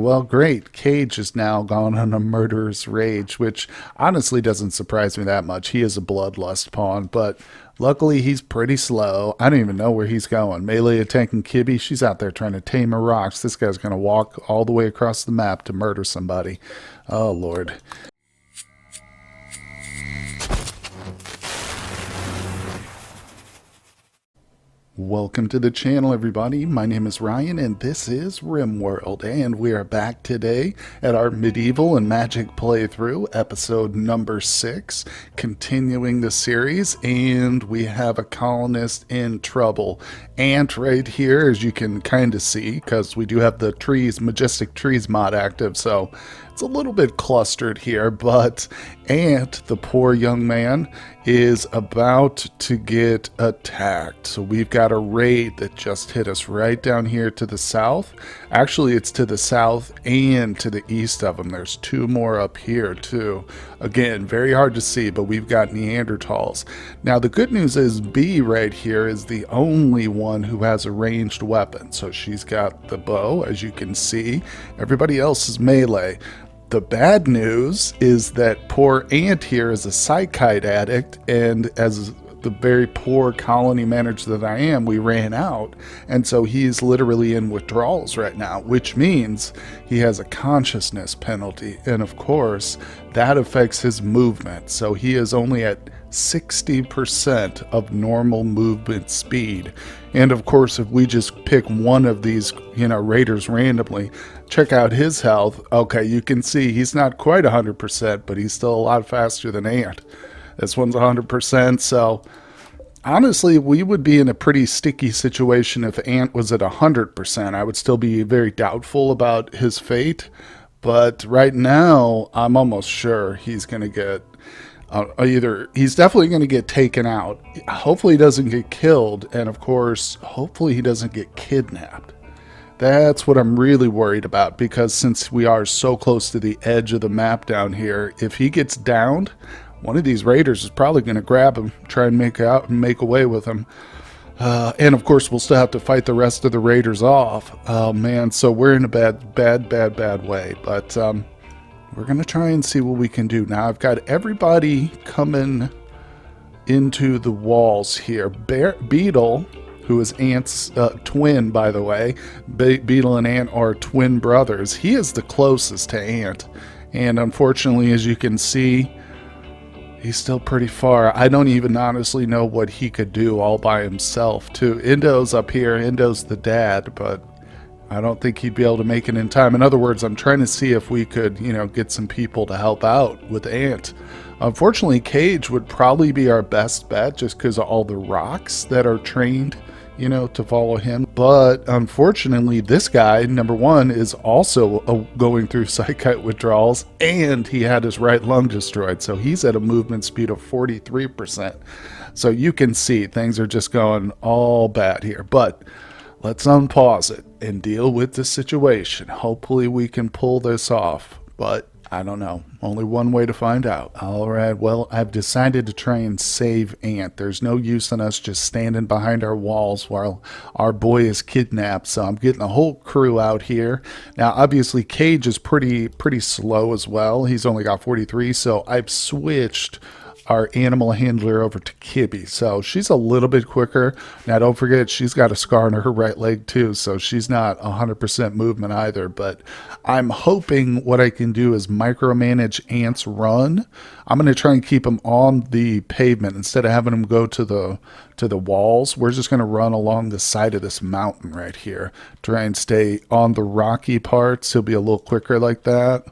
well, great. Cage is now gone on a murderous rage, which honestly doesn't surprise me that much. He is a bloodlust pawn, but luckily he's pretty slow. I don't even know where he's going. Melee attacking Kibby, she's out there trying to tame her rocks. This guy's going to walk all the way across the map to murder somebody. Oh, Lord. Welcome to the channel, everybody. My name is Ryan, and this is RimWorld, and we are back today at our medieval and magic playthrough, episode number 6, continuing the series, and we have a colonist in trouble. Ant right here, as you can kind of see, because we do have the trees, majestic trees mod active, so it's a little bit clustered here, but Ant, the poor young man, is about to get attacked. So we've got a raid that just hit us right down here to the south. Actually, it's to the south and to the east of them. There's 2 more up here too. Again, very hard to see, but we've got Neanderthals. Now, the good news is B right here is the only one who has a ranged weapon. So she's got the bow, as you can see. Everybody else is melee. The bad news is that poor Ant here is a psychite addict, and as the very poor colony manager that I am, we ran out, and so he's literally in withdrawals right now, which means he has a consciousness penalty, and of course that affects his movement. So he is only at 60% of normal movement speed. And of course, if we just pick one of these, raiders randomly, check out his health. Okay, you can see he's not quite 100%, but he's still a lot faster than Ant. This one's 100%, so honestly, we would be in a pretty sticky situation if Ant was at 100%. I would still be very doubtful about his fate, but right now, I'm almost sure he's going to get he's definitely going to get taken out. Hopefully he doesn't get killed, and of course, hopefully he doesn't get kidnapped. That's what I'm really worried about, because since we are so close to the edge of the map down here, if he gets downed, one of these raiders is probably going to grab him, try and make away with him. And of course, we'll still have to fight the rest of the raiders off. Oh man, so we're in a bad way, but we're going to try and see what we can do. Now, I've got everybody coming into the walls here. Beetle, who is Ant's twin, by the way. Beetle and Ant are twin brothers. He is the closest to Ant. And unfortunately, as you can see, he's still pretty far. I don't even honestly know what he could do all by himself, too. Endo's up here. Endo's the dad, but I don't think he'd be able to make it in time. In other words, I'm trying to see if we could, get some people to help out with Ant. Unfortunately, Cage would probably be our best bet just because of all the rocks that are trained, to follow him. But unfortunately, this guy, number one, is also going through psychite withdrawals, and he had his right lung destroyed. So he's at a movement speed of 43%. So you can see things are just going all bad here. But let's unpause it and deal with the situation. Hopefully we can pull this off, but I don't know. Only one way to find out. All right, well, I've decided to try and save Ant. There's no use in us just standing behind our walls while our boy is kidnapped, so I'm getting the whole crew out here. Now, obviously, Cage is pretty slow as well. He's only got 43, so I've switched our animal handler over to Kibby, so she's a little bit quicker. Now don't forget, she's got a scar on her right leg too, so she's not 100% movement either. But I'm hoping what I can do is micromanage Ant's run. I'm going to try and keep him on the pavement instead of having him go to the walls. We're just going to run along the side of this mountain right here, try and stay on the rocky parts. He'll be a little quicker like that.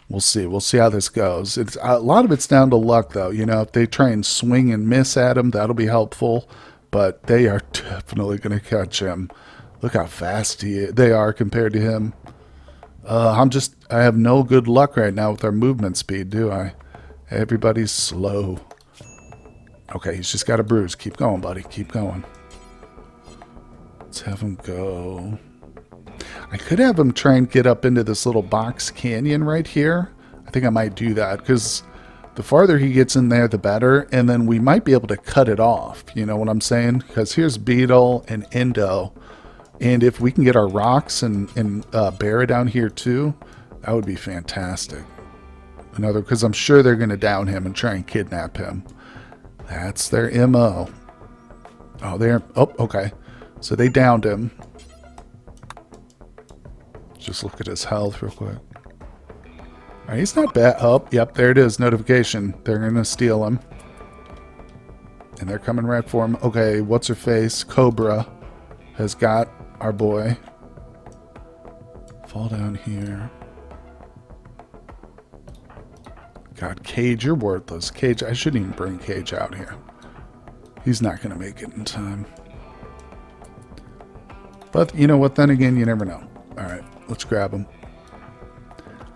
We'll see. We'll see how this goes. It's a lot of it's down to luck, though. If they try and swing and miss at him, that'll be helpful. But they are definitely going to catch him. Look how fast they are compared to him. I have no good luck right now with our movement speed, do I? Everybody's slow. Okay, he's just got a bruise. Keep going, buddy. Keep going. Let's have him go. I could have him try and get up into this little box canyon right here. I think I might do that because the farther he gets in there, the better. And then we might be able to cut it off. You know what I'm saying? Because here's Beetle and Endo And if we can get our rocks and Bear down here too, that would be fantastic. Another, because I'm sure they're going to down him and try and kidnap him. That's their MO. Oh, okay. So they downed him. Just look at his health real quick. All right, he's not bad. Oh, yep, there it is. Notification. They're going to steal him. And they're coming right for him. Okay, what's her face? Cobra has got our boy. Fall down here. God, Cage, you're worthless. Cage, I shouldn't even bring Cage out here. He's not going to make it in time. But you know what? Then again, you never know. All right, let's grab him.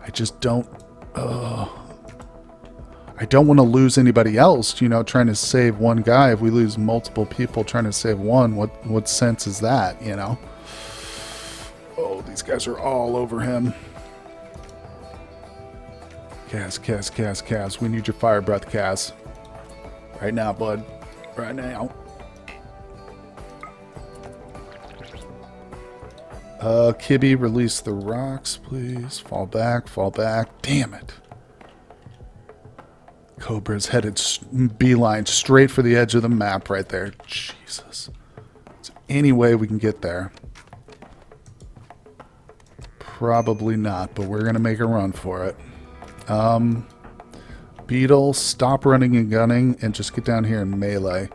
I just don't... I don't want to lose anybody else, you know, trying to save one guy. If we lose multiple people trying to save one, what sense is that, you know? Oh, these guys are all over him. Kaz. We need your fire breath, Kaz. Right now, bud. Right now. Kibby, release the rocks, please. Fall back. Damn it. Cobra's headed beeline straight for the edge of the map right there. Jesus. Is there any way we can get there? Probably not, but we're going to make a run for it. Beetle, stop running and gunning and just get down here and melee.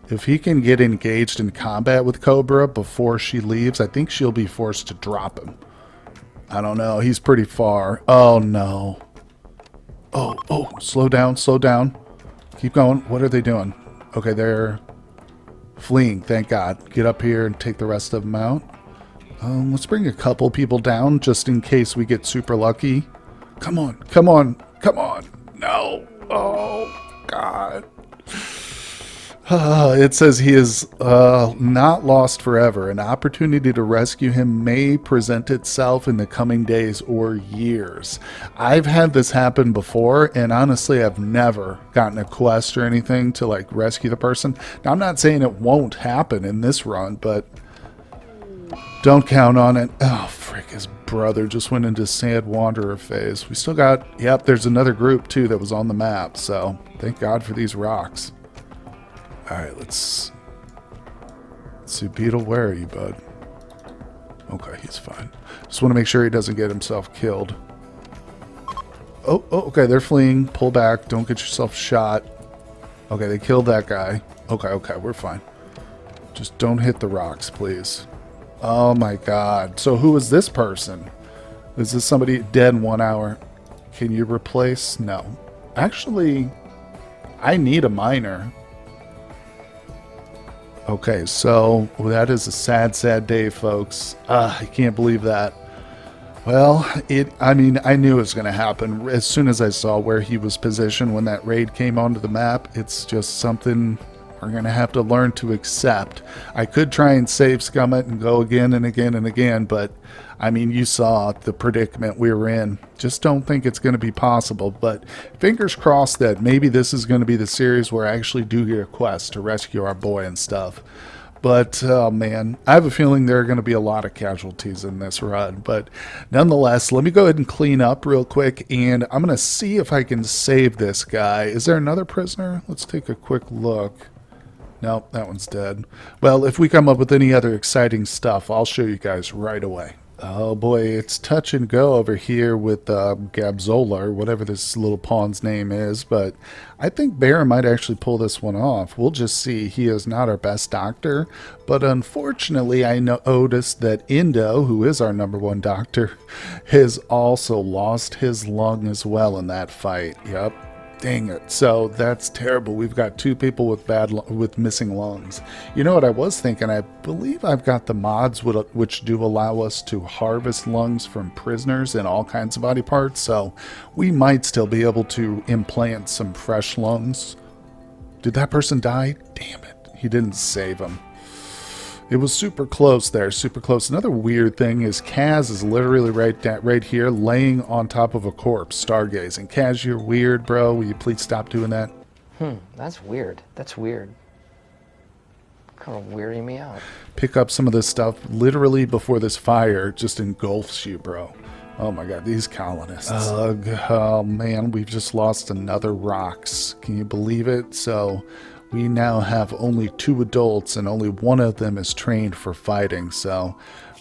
If he can get engaged in combat with Cobra before she leaves, I think she'll be forced to drop him. I don't know. He's pretty far. Oh, no. Oh, slow down. Keep going. What are they doing? Okay, they're fleeing. Thank God. Get up here and take the rest of them out. Let's bring a couple people down just in case we get super lucky. Come on. No. Oh, God. It says he is not lost forever. An opportunity to rescue him may present itself in the coming days or years. I've had this happen before, and honestly, I've never gotten a quest or anything to like rescue the person. Now, I'm not saying it won't happen in this run, but don't count on it. Oh, frick, his brother just went into Sand Wanderer phase. We still got, yep, there's another group too that was on the map, so thank God for these rocks. Alright, let's see. Beetle, where are you, bud? Okay, he's fine. Just want to make sure he doesn't get himself killed. Oh, okay, they're fleeing. Pull back. Don't get yourself shot. Okay, they killed that guy. Okay, we're fine. Just don't hit the rocks, please. Oh my God. So who is this person? Is this somebody dead in 1 hour? Can you replace? No. Actually, I need a miner. Okay, so that is a sad day, folks. I can't believe that. Well, I mean, I knew it was going to happen as soon as I saw where he was positioned when that raid came onto the map. It's just something we're going to have to learn to accept. I could try and save Scummit and go again and again, but I mean, you saw the predicament we were in. Just don't think it's going to be possible, but fingers crossed that maybe this is going to be the series where I actually do get a quest to rescue our boy and stuff. But, oh man, I have a feeling there are going to be a lot of casualties in this run. But nonetheless, let me go ahead and clean up real quick, and I'm going to see if I can save this guy. Is there another prisoner? Let's take a quick look. Nope, that one's dead. Well, if we come up with any other exciting stuff, I'll show you guys right away. Oh boy, it's touch and go over here with Gabzola, or whatever this little pawn's name is, but I think Bear might actually pull this one off. We'll just see. He is not our best doctor, but unfortunately I noticed that Indo, who is our #1 doctor, has also lost his lung as well in that fight. Yep. Dang it. So that's terrible. We've got 2 people with missing lungs. You know what I was thinking? I believe I've got the mods which do allow us to harvest lungs from prisoners and all kinds of body parts. So we might still be able to implant some fresh lungs. Did that person die? Damn it. He didn't save him. It was super close there, super close. Another weird thing is Kaz is literally right here laying on top of a corpse, stargazing. Kaz, you're weird, bro. Will you please stop doing that? That's weird. That's weird. Kind of weary me out. Pick up some of this stuff literally before this fire just engulfs you, bro. Oh my god, these colonists. Ugh, oh man, we've just lost another Rox. Can you believe it? So we now have only 2 adults and only one of them is trained for fighting. So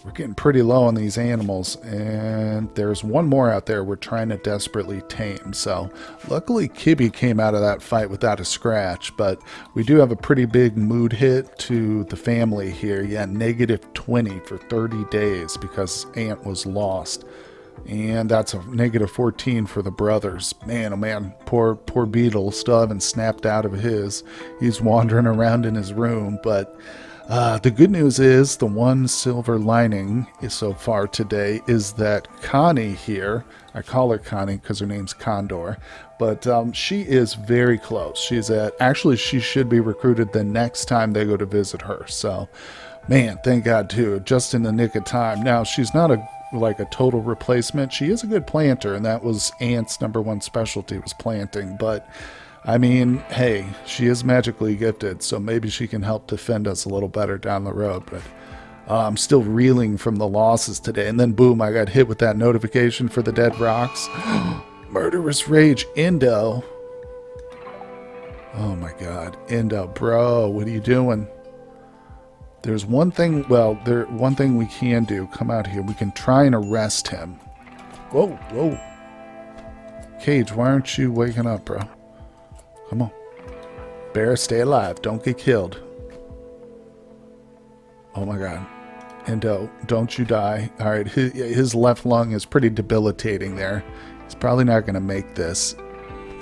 we're getting pretty low on these animals. And there's one more out there we're trying to desperately tame. So luckily Kibby came out of that fight without a scratch. But we do have a pretty big mood hit to the family here. Yeah, -20 for 30 days because Ant was lost. And that's a -14 for the brothers. Man, oh man, poor Beetle still haven't snapped out of his. He's wandering around in his room. But the good news is, the one silver lining so far today is that Connie here, I call her Connie because her name's Condor, but she is very close. Actually, she should be recruited the next time they go to visit her. So, man, thank God too, just in the nick of time. Now, she's not like a total replacement. She is a good planter, and that was Ant's #1 specialty, was planting. But I mean, hey, she is magically gifted, so maybe she can help defend us a little better down the road. But I'm still reeling from the losses today. And then boom, I got hit with that notification for the dead Rox. Murderous Rage, Indo. Oh my god, Indo, bro, what are you doing? There's one thing, one thing we can do. Come out here. We can try and arrest him. Whoa, whoa. Cage, why aren't you waking up, bro? Come on. Bear, stay alive. Don't get killed. Oh my god. Endo, don't you die. Alright, his left lung is pretty debilitating there. He's probably not going to make this.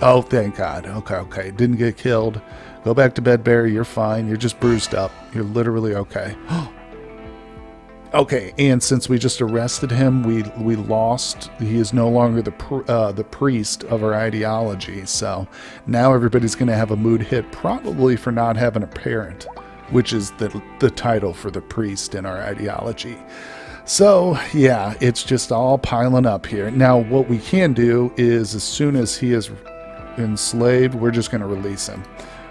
Oh, thank God. Okay. Didn't get killed. Go back to bed, Bear. You're fine. You're just bruised up. You're literally okay. Okay, and since we just arrested him, we lost. He is no longer the priest of our ideology. So now everybody's going to have a mood hit, probably for not having a parent, which is the title for the priest in our ideology. So yeah, it's just all piling up here. Now what we can do is, as soon as he is enslaved, we're just going to release him.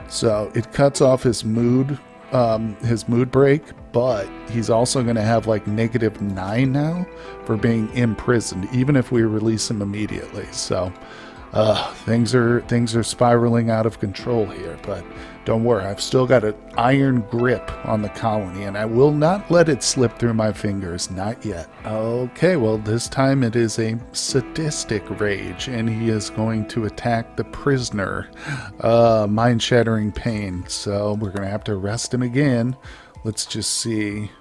So it cuts off his mood break, but he's also going to have like -9 now for being imprisoned, even if we release him immediately. So things are spiraling out of control here, but don't worry, I've still got an iron grip on the colony, and I will not let it slip through my fingers, not yet. Okay, well, this time it is a sadistic rage, and he is going to attack the prisoner. Mind-shattering pain, so we're going to have to arrest him again. Let's just see.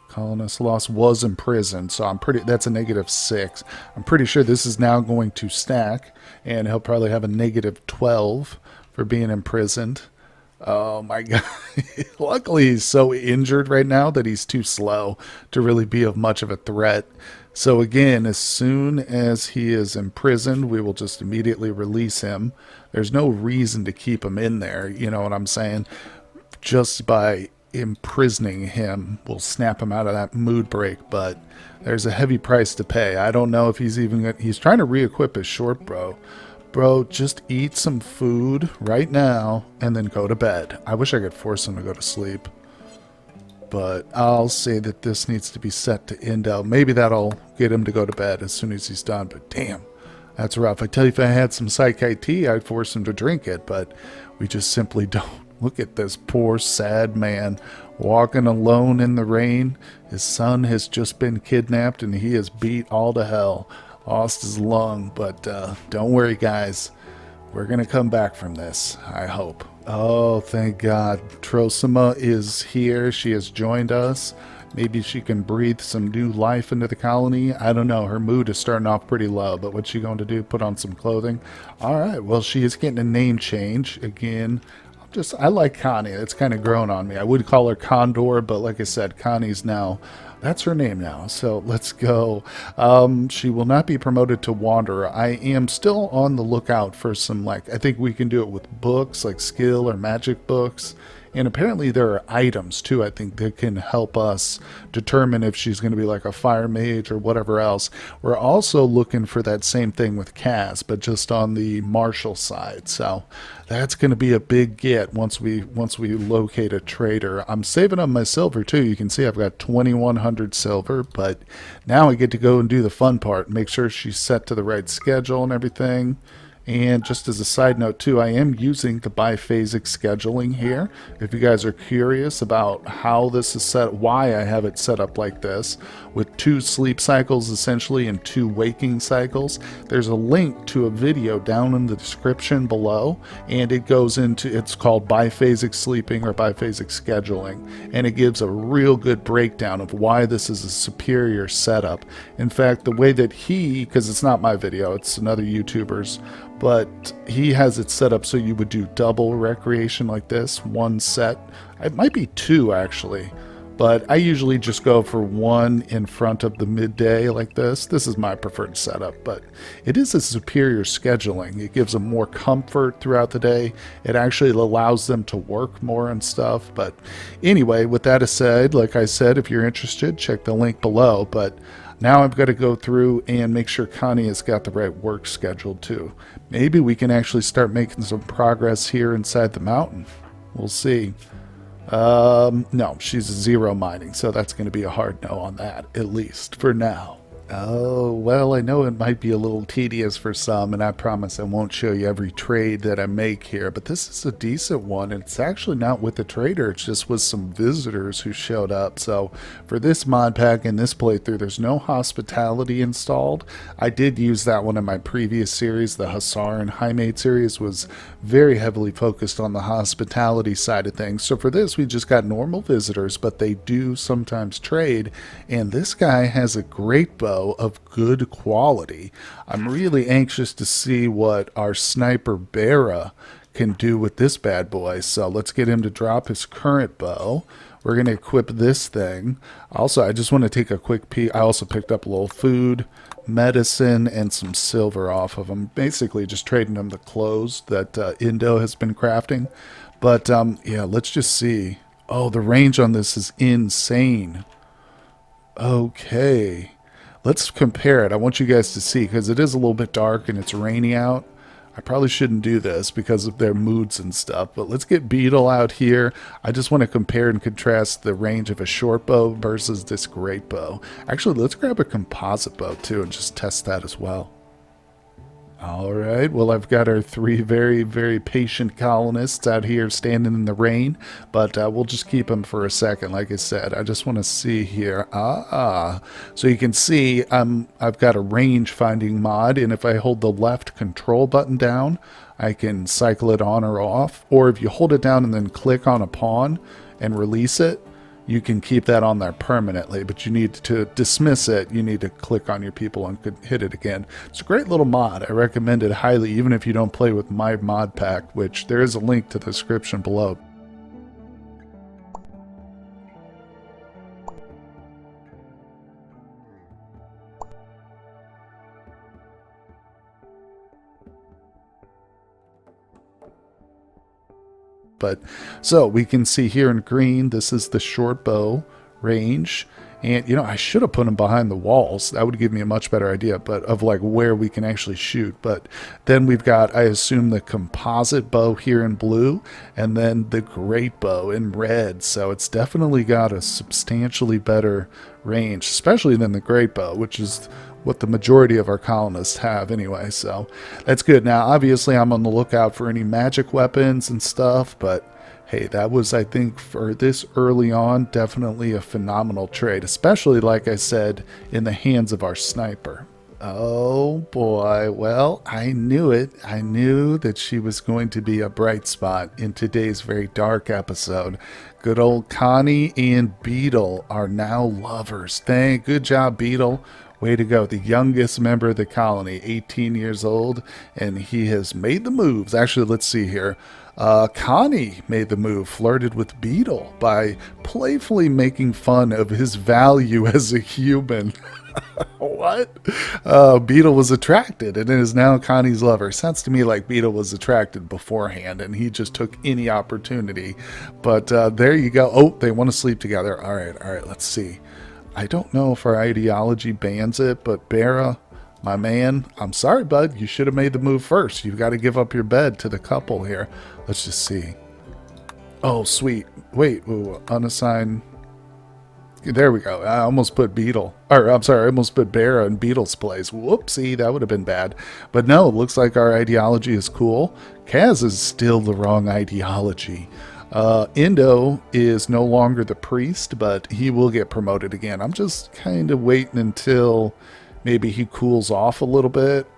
Colonist lost, was imprisoned, so that's a -6. I'm pretty sure this is now going to stack, and he'll probably have a -12 for being imprisoned. Oh my god. Luckily he's so injured right now that he's too slow to really be of much of a threat. So again, as soon as he is imprisoned, we will just immediately release him. There's no reason to keep him in there, you know what I'm saying? Just by imprisoning him will snap him out of that mood break, but there's a heavy price to pay. I don't know if he's trying to re-equip his short bow. Bro, just eat some food right now and then go to bed. I wish I could force him to go to sleep, but I'll say that this needs to be set to Indo. Maybe that'll get him to go to bed as soon as he's done, but damn, that's rough. I tell you, if I had some Psyche tea, I'd force him to drink it, but we just simply don't. Look at this poor, sad man walking alone in the rain. His son has just been kidnapped and he is beat all to hell. Lost his lung, but don't worry, guys. We're going to come back from this, I hope. Oh, thank God. Trosima is here. She has joined us. Maybe she can breathe some new life into the colony. I don't know. Her mood is starting off pretty low, but what's she going to do? Put on some clothing? All right. Well, she is getting a name change. Again, I like Connie. It's kind of grown on me. I would call her Condor, but like I said, Connie's now, that's her name now. So let's go. She will not be promoted to Wanderer. I am still on the lookout for some, I think we can do it with books, like skill or magic books. And apparently there are items too, I think, that can help us determine if she's going to be like a fire mage or whatever else. We're also looking for that same thing with Cass, but just on the martial side. So that's going to be a big get once we locate a trader. I'm saving up my silver too. You can see I've got 2100 silver, but now I get to go and do the fun part, make sure she's set to the right schedule and everything. And just as a side note too, I am using the biphasic scheduling here. If you guys are curious about how this is set, why I have it set up like this, with 2 sleep cycles essentially and 2 waking cycles, there's a link to a video down in the description below, and it goes into, it's called biphasic sleeping or biphasic scheduling, and it gives a real good breakdown of why this is a superior setup. In fact, the way that because it's not my video, it's another YouTuber's, but he has it set up so you would do double recreation like this, 1 set. It might be 2 actually, but I usually just go for 1 in front of the midday like this. This is my preferred setup, but it is a superior scheduling. It gives them more comfort throughout the day. It actually allows them to work more and stuff. But anyway, with that aside, like I said, if you're interested, check the link below. But now I've got to go through and make sure Connie has got the right work scheduled too. Maybe we can actually start making some progress here inside the mountain. We'll see. No, she's 0 mining, so that's going to be a hard no on that, at least for now. Oh, well, I know it might be a little tedious for some, and I promise I won't show you every trade that I make here, but this is a decent one, and it's actually not with the trader, it's just with some visitors who showed up. So for this mod pack in this playthrough, there's no hospitality installed. I did use that one in my previous series. The Hussar and Highmate series was very heavily focused on the hospitality side of things. So for this, we just got normal visitors, but they do sometimes trade, and this guy has a great bow of good quality. I'm really anxious to see what our sniper Bera can do with this bad boy. So let's get him to drop his current bow. We're going to equip this thing. Also, I just want to take a quick peek. I also picked up a little food, medicine, and some silver off of him. Basically just trading him the clothes that Indo has been crafting. But yeah, let's just see. Oh, the range on this is insane. Okay. Let's compare it. I want you guys to see, because it is a little bit dark and it's rainy out. I probably shouldn't do this because of their moods and stuff, but let's get Beetle out here. I just want to compare and contrast the range of a short bow versus this great bow. Actually, let's grab a composite bow too and just test that as well. All right, well, I've got our 3 very, very patient colonists out here standing in the rain, but we'll just keep them for a second. Like I said, I just want to see here. So you can see I've got a range finding mod, and if I hold the left control button down, I can cycle it on or off. Or if you hold it down and then click on a pawn and release it, you can keep that on there permanently, but you need to dismiss it. You need to click on your people and hit it again. It's a great little mod. I recommend it highly, even if you don't play with my mod pack, which there is a link to the description below. But so we can see here in green, this is the short bow range. And, you know, I should have put them behind the walls. That would give me a much better idea, but of like where we can actually shoot. But then we've got, I assume, the composite bow here in blue, and then the great bow in red. So it's definitely got a substantially better range, especially than the great bow, which is what the majority of our colonists have anyway. So that's good. Now, obviously, I'm on the lookout for any magic weapons and stuff, but hey, that was, I think, for this early on, definitely a phenomenal trade, especially, like I said, in the hands of our sniper. Oh boy, well, I knew it. I knew that she was going to be a bright spot in today's very dark episode. Good old Connie and Beetle are now lovers. Good job, Beetle. Way to go. The youngest member of the colony, 18 years old, and he has made the moves. Actually, let's see here. Connie made the move, flirted with Beetle by playfully making fun of his value as a human. What? Beetle was attracted and is now Connie's lover. Sounds to me like Beetle was attracted beforehand and he just took any opportunity. But there you go. Oh, they want to sleep together. All right, let's see. I don't know if our ideology bans it, but Bera, my man, I'm sorry, bud. You should have made the move first. You've got to give up your bed to the couple here. Let's just see. Oh, sweet. Wait, ooh, unassigned. There we go. I almost put Beetle. Or, I'm sorry, I almost put Bera in Beetle's place. Whoopsie, that would have been bad. But no, it looks like our ideology is cool. Kaz is still the wrong ideology. Indo is no longer the priest, but he will get promoted again. I'm just kind of waiting until maybe he cools off a little bit.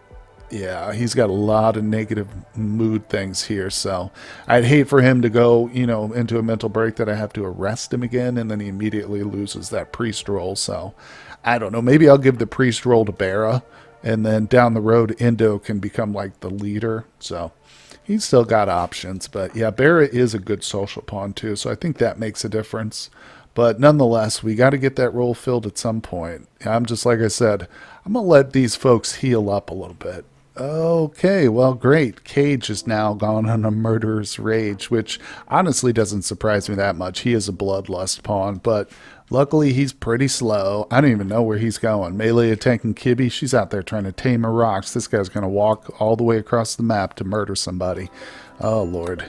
Yeah, he's got a lot of negative mood things here, so I'd hate for him to go, into a mental break that I have to arrest him again, and then he immediately loses that priest role. So I don't know. Maybe I'll give the priest role to Bera, and then down the road, Indo can become like the leader. So he's still got options, but yeah, Bera is a good social pawn too, so I think that makes a difference. But nonetheless, we got to get that role filled at some point. I'm just, like I said, I'm going to let these folks heal up a little bit. Okay, well, great. Cage is now gone on a murderous rage, which honestly doesn't surprise me that much. He is a bloodlust pawn, but luckily he's pretty slow. I don't even know where he's going. Melee attacking Kibby, she's out there trying to tame her rocks. This guy's going to walk all the way across the map to murder somebody. Oh, Lord.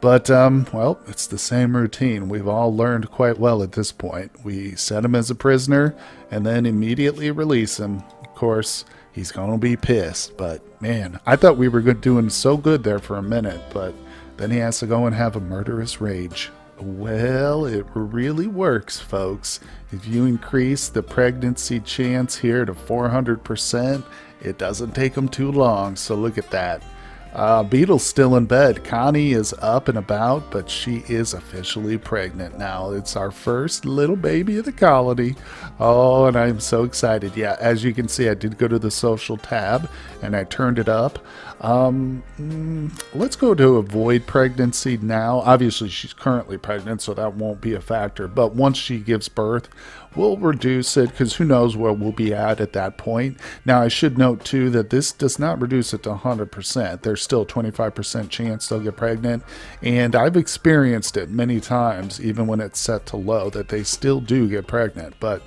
But, well, it's the same routine. We've all learned quite well at this point. We set him as a prisoner and then immediately release him. Of course, he's going to be pissed, but man, I thought we were doing so good there for a minute, but then he has to go and have a murderous rage. Well, it really works, folks. If you increase the pregnancy chance here to 400%, it doesn't take them too long, so look at that. Beetle's still in bed. Connie is up and about, but she is officially pregnant now. It's our first little baby of the colony. Oh, and I'm so excited. Yeah, as you can see, I did go to the social tab and I turned it up. Let's go to avoid pregnancy now. Obviously, she's currently pregnant, so that won't be a factor. But once she gives birth, we'll reduce it because who knows where we'll be at that point. Now, I should note, too, that this does not reduce it to 100%. There's still a 25% chance they'll get pregnant. And I've experienced it many times, even when it's set to low, that they still do get pregnant. But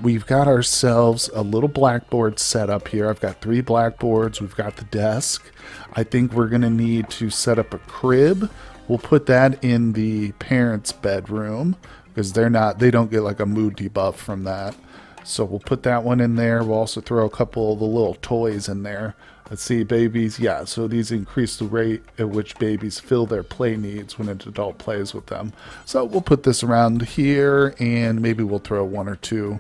we've got ourselves a little blackboard set up here. I've got 3 blackboards. We've got the desk. I think we're going to need to set up a crib. We'll put that in the parents' bedroom because they don't get like a mood debuff from that. So we'll put that one in there. We'll also throw a couple of the little toys in there. Let's see, babies. Yeah, so these increase the rate at which babies fill their play needs when an adult plays with them. So we'll put this around here, and maybe we'll throw 1 or 2,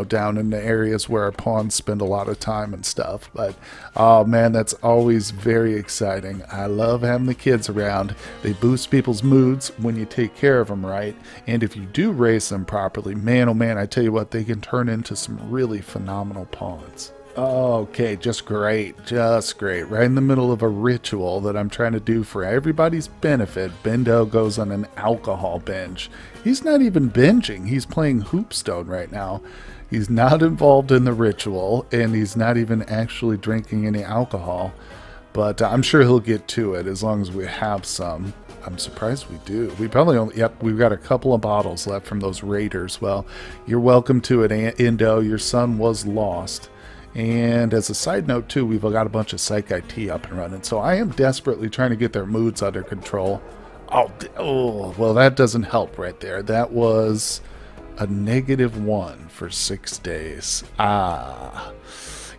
down in the areas where our pawns spend a lot of time and stuff. But, oh man, that's always very exciting. I love having the kids around. They boost people's moods when you take care of them right. And if you do raise them properly, man, oh man, I tell you what, they can turn into some really phenomenal pawns. Okay, just great. Right in the middle of a ritual that I'm trying to do for everybody's benefit, Bendo goes on an alcohol binge. He's not even binging. He's playing Hoopstone right now. He's not involved in the ritual, and he's not even actually drinking any alcohol. But I'm sure he'll get to it as long as we have some. I'm surprised we do. We probably only, yep, we've got a couple of bottles left from those raiders. Well, you're welcome to it, Indo. Your son was lost. And as a side note, too, we've got a bunch of Psych IT up and running. So I am desperately trying to get their moods under control. Oh, well, that doesn't help right there. That was a -1 for 6 days. I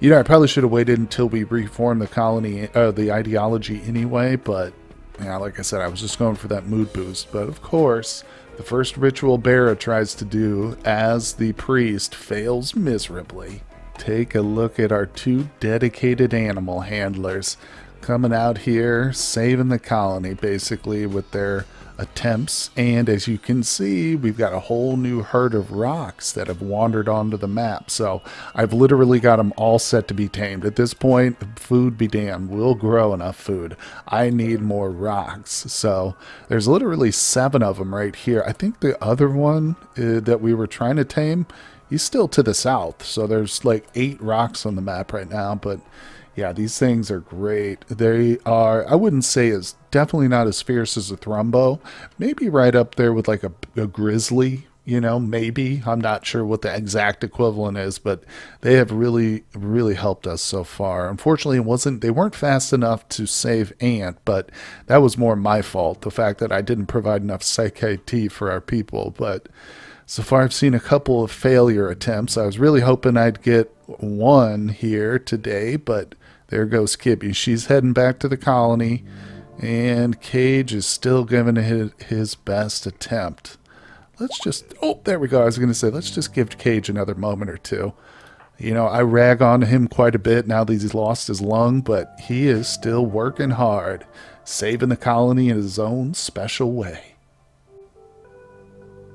probably should have waited until we reformed the colony, the ideology anyway. But, like I said, I was just going for that mood boost. But, of course, the first ritual Bera tries to do as the priest fails miserably. Take a look at our 2 dedicated animal handlers coming out here, saving the colony, basically, with their attempts. And as you can see, we've got a whole new herd of rocks that have wandered onto the map. So I've literally got them all set to be tamed. At this point, food be damned. We'll grow enough food. I need more rocks. So there's literally 7 of them right here. I think the other one that we were trying to tame, He's still to the south, so there's like 8 rocks on the map right now, but yeah, these things are great. They are, I wouldn't say as definitely not as fierce as a Thrumbo. Maybe right up there with like a grizzly, maybe. I'm not sure what the exact equivalent is, but they have really, really helped us so far. Unfortunately, they weren't fast enough to save Ant, but that was more my fault. The fact that I didn't provide enough Psych IT for our people, but so far, I've seen a couple of failure attempts. I was really hoping I'd get one here today, but there goes Kibby. She's heading back to the colony, and Cage is still giving his best attempt. Let's just, oh, there we go. I was going to say, let's just give Cage another moment or two. I rag on him quite a bit now that he's lost his lung, but he is still working hard, saving the colony in his own special way.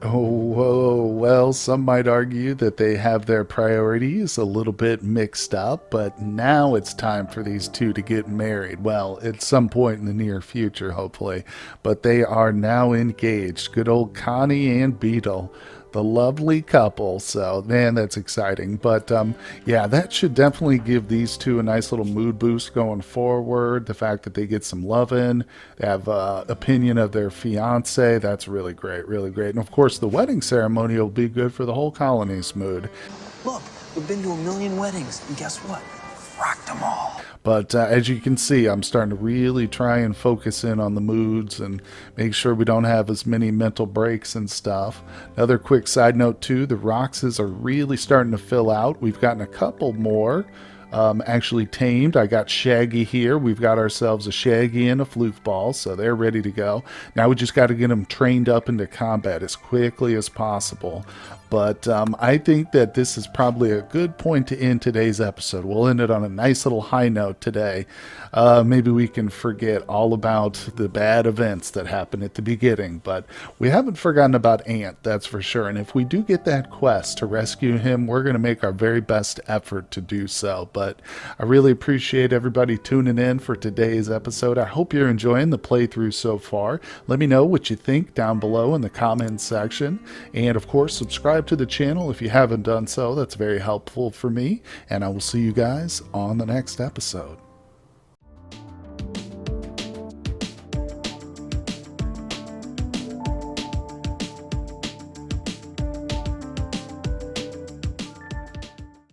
Oh, whoa. Well, some might argue that they have their priorities a little bit mixed up, but now it's time for these two to get married. Well, at some point in the near future, hopefully. But they are now engaged. Good old Connie and Beetle, the lovely couple. So, man, that's exciting. But, yeah, that should definitely give these two a nice little mood boost going forward. The fact that they get some loving, they have opinion of their fiance. That's really great, really great. And, of course, the wedding ceremony will be good for the whole colony's mood. Look, we've been to a million weddings, and guess what? Rocked them all. But as you can see, I'm starting to really try and focus in on the moods and make sure we don't have as many mental breaks and stuff. Another quick side note too, the Roxas are really starting to fill out. We've gotten a couple more actually tamed. I got Shaggy here. We've got ourselves a Shaggy and a Floofball, so they're ready to go. Now we just got to get them trained up into combat as quickly as possible. But I think that this is probably a good point to end today's episode. We'll end it on a nice little high note today. Maybe we can forget all about the bad events that happened at the beginning. But we haven't forgotten about Ant, that's for sure. And if we do get that quest to rescue him, we're going to make our very best effort to do so. But I really appreciate everybody tuning in for today's episode. I hope you're enjoying the playthrough so far. Let me know what you think down below in the comments section. And of course, subscribe to the channel if you haven't done so. That's very helpful for me. And I will see you guys on the next episode.